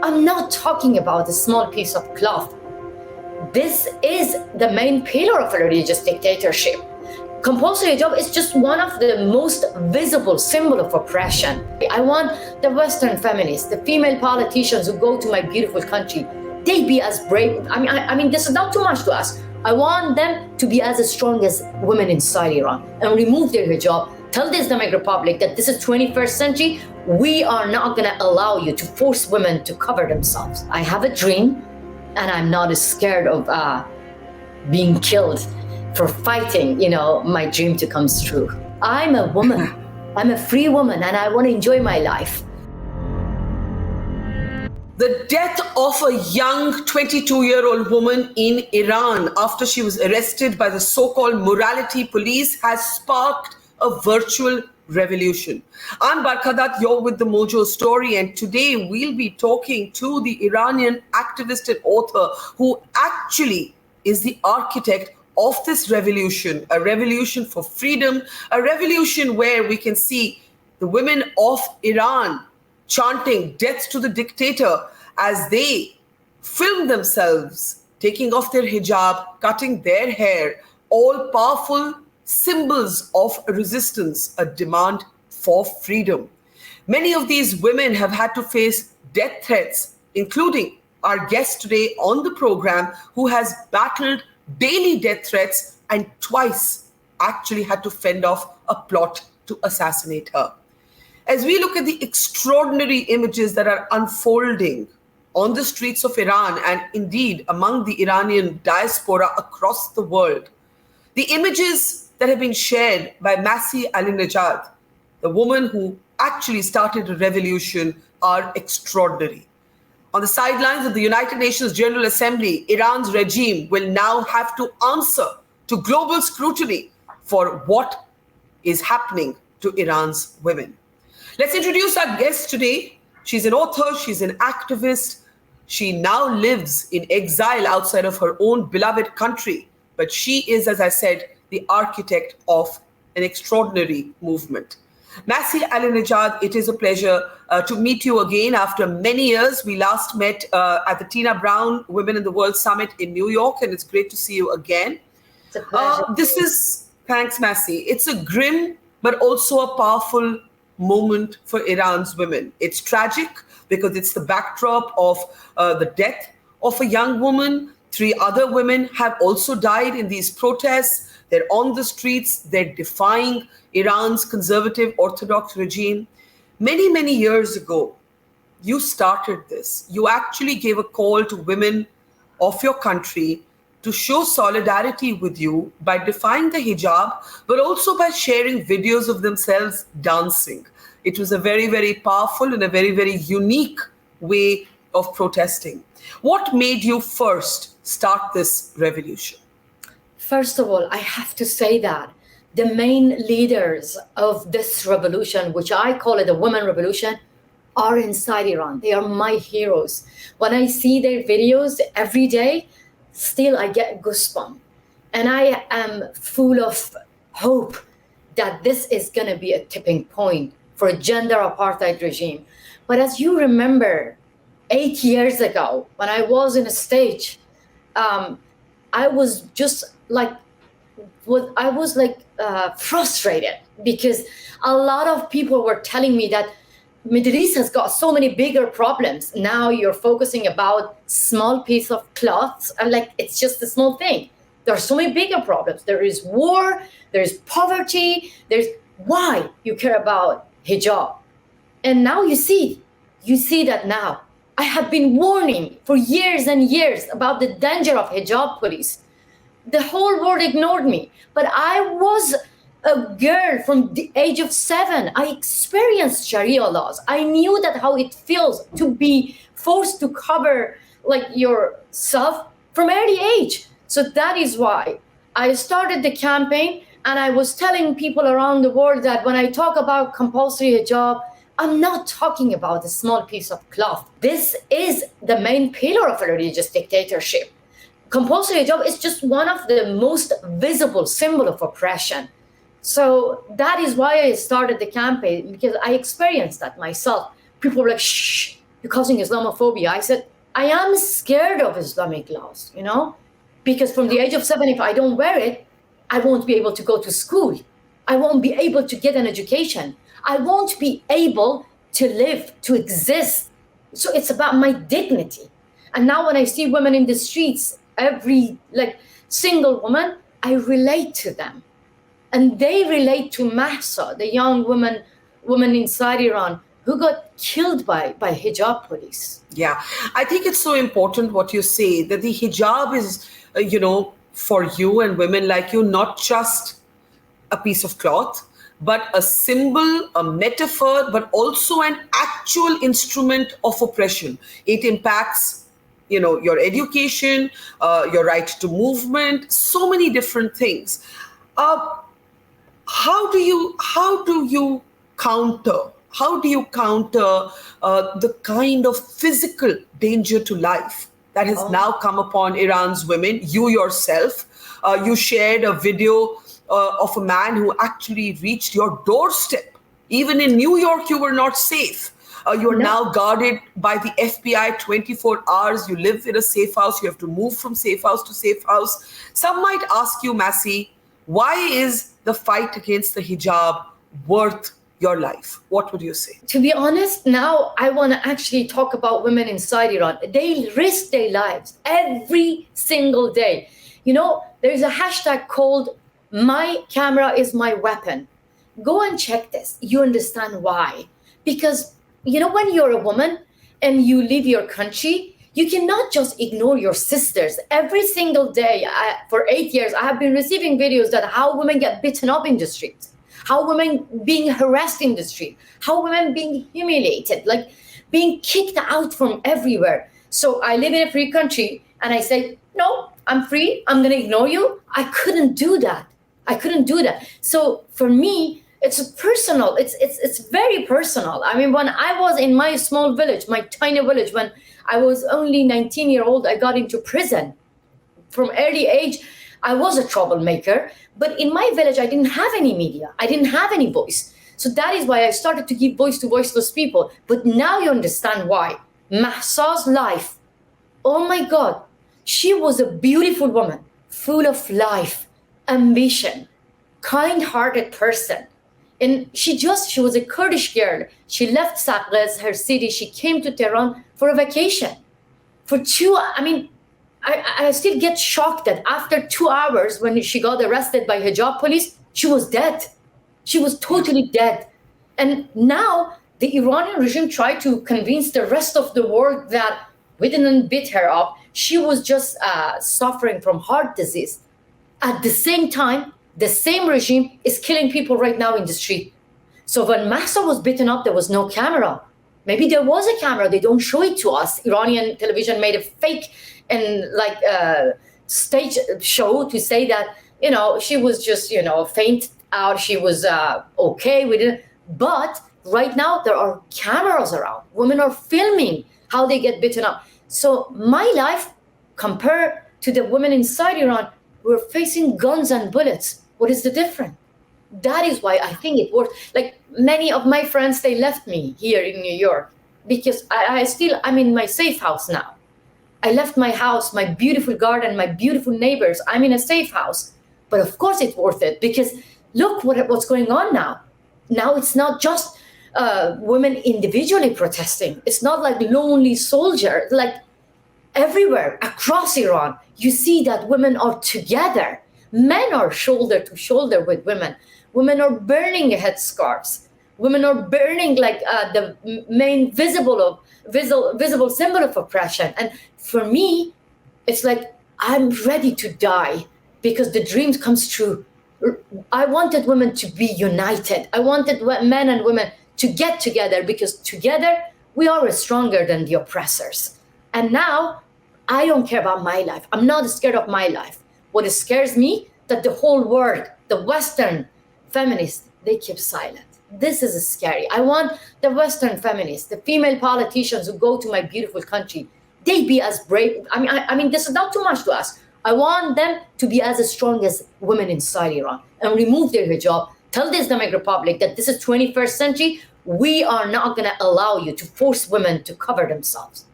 I'm not talking about a small piece of cloth. This is the main pillar of a religious dictatorship. Compulsory hijab is just one of the most visible symbol of oppression. I want the Western feminists, the female politicians who go to my beautiful country, they be as brave. I mean, this is not too much to ask. I want them to be as strong as women inside Iran and remove their hijab. Tell the Islamic Republic that this is 21st century. We are not going to allow you to force women to cover themselves. I have a dream, and I'm not scared of being killed for fighting, my dream to come true. I'm a woman. I'm a free woman, and I want to enjoy my life. The death of a young 22-year-old woman in Iran after she was arrested by the so-called morality police has sparked a virtual revolution. I'm Barkha Dutt, you're with the Mojo Story, and today we'll be talking to the Iranian activist and author who actually is the architect of this revolution, a revolution for freedom, a revolution where we can see the women of Iran chanting death to the dictator as they film themselves taking off their hijab, cutting their hair, all powerful symbols of resistance, a demand for freedom. Many of these women have had to face death threats, including our guest today on the program who has battled daily death threats and twice actually had to fend off a plot to assassinate her. As we look at the extraordinary images that are unfolding on the streets of Iran and indeed among the Iranian diaspora across the world, the images that have been shared by Masih Alinejad, the woman who actually started a revolution, are extraordinary. On the sidelines of the United Nations General Assembly, Iran's regime will now have to answer to global scrutiny for what is happening to Iran's women. Let's introduce our guest today. She's an author, she's an activist. She now lives in exile outside of her own beloved country, but she is, as I said, the architect of an extraordinary movement. Masih Alinejad, it is a pleasure to meet you again after many years. We last met at the Tina Brown Women in the World Summit in New York, and it's great to see you again. It's a pleasure. Thanks, Masih. It's a grim but also a powerful moment for Iran's women. It's tragic because it's the backdrop of the death of a young woman. 3 other women have also died in these protests. They're on the streets. They're defying Iran's conservative Orthodox regime. Many, many years ago, you started this. You actually gave a call to women of your country to show solidarity with you by defying the hijab, but also by sharing videos of themselves dancing. It was a very, very powerful and a very, very unique way of protesting. What made you first start this revolution? First of all, I have to say that the main leaders of this revolution, which I call it a women revolution, are inside Iran. They are my heroes. When I see their videos every day, still I get goosebumps. And I am full of hope that this is going to be a tipping point for a gender apartheid regime. But as you remember, 8 years ago, when I was in a stage, I was just frustrated because a lot of people were telling me that Middle East has got so many bigger problems. Now you're focusing about small piece of cloth. I'm like, it's just a small thing. There are so many bigger problems. There is war, there's poverty, why you care about hijab. And now you see that now. I have been warning for years and years about the danger of hijab police. The whole world ignored me, but I was a girl from the age of 7. I experienced Sharia laws. I knew that how it feels to be forced to cover yourself from early age. So that is why I started the campaign, and I was telling people around the world that when I talk about compulsory hijab, I'm not talking about a small piece of cloth. This is the main pillar of a religious dictatorship. Compulsory hijab is just one of the most visible symbol of oppression. So that is why I started the campaign, because I experienced that myself. People were like, shh, you're causing Islamophobia. I said, I am scared of Islamic laws, because from the age of 7, if I don't wear it, I won't be able to go to school. I won't be able to get an education. I won't be able to live, to exist. So it's about my dignity. And now when I see women in the streets, every single woman, I relate to them. And they relate to Mahsa, the young woman inside Iran who got killed by hijab police. Yeah, I think it's so important what you say, that the hijab is, for you and women like you, not just a piece of cloth, but a symbol, a metaphor, but also an actual instrument of oppression. It impacts, your education, your right to movement, so many different things. How do you counter the kind of physical danger to life that has now come upon Iran's women? You yourself, you shared a video of a man who actually reached your doorstep. Even in New York, you were not safe. You are now guarded by the FBI 24 hours. You live in a safe house. You have to move from safe house to safe house. Some might ask you, Masih, why is the fight against the hijab worth your life? What would you say? To be honest, now I want to actually talk about women inside Iran. They risk their lives every single day. There's a hashtag called "My camera is my weapon." Go and check this. You understand why. Because, when you're a woman and you leave your country, you cannot just ignore your sisters. Every single day, for 8 years, I have been receiving videos that how women get beaten up in the streets, how women being harassed in the street, how women being humiliated, being kicked out from everywhere. So I live in a free country and I say, no, I'm free. I'm going to ignore you. I couldn't do that. So for me, it's personal. It's very personal. I mean, when I was in my small village, my tiny village, when I was only 19-year-old, I got into prison. From early age, I was a troublemaker. But in my village, I didn't have any media. I didn't have any voice. So that is why I started to give voice to voiceless people. But now you understand why. Mahsa's life, oh my God, she was a beautiful woman, full of life, ambition, kind-hearted person. And she was a Kurdish girl. She left Saqqez, her city. She came to Tehran for a vacation. I still get shocked that after 2 hours, when she got arrested by hijab police, she was dead. She was totally dead. And now the Iranian regime tried to convince the rest of the world that we didn't beat her up. She was just suffering from heart disease. At the same time, the same regime is killing people right now in the street. So when Mahsa was beaten up, there was no camera. Maybe there was a camera. They don't show it to us. Iranian television made a fake and stage show to say that, she was just, faint out. She was okay with it. But right now there are cameras around. Women are filming how they get beaten up. So my life, compared to the women inside Iran, we're facing guns and bullets. What is the difference? That is why I think it works. Many of my friends, they left me here in New York because I'm in my safe house now. I left my house, my beautiful garden, my beautiful neighbors. I'm in a safe house. But of course it's worth it because look what's going on now. Now it's not just women individually protesting. It's not like lonely soldier. Everywhere across Iran, you see that women are together. Men are shoulder to shoulder with women. Women are burning headscarves. Women are burning the main visible symbol of oppression. And for me, it's I'm ready to die because the dream comes true. I wanted women to be united. I wanted men and women to get together because together we are stronger than the oppressors. And now I don't care about my life. I'm not scared of my life. What scares me, that the whole world, the Western feminists, they keep silent. This is scary. I want the Western feminists, the female politicians who go to my beautiful country, they be as brave. I mean, this is not too much to ask. I want them to be as strong as women inside Iran and remove their hijab. Tell the Islamic Republic that this is 21st century. we are not going to allow you to force women to cover themselves.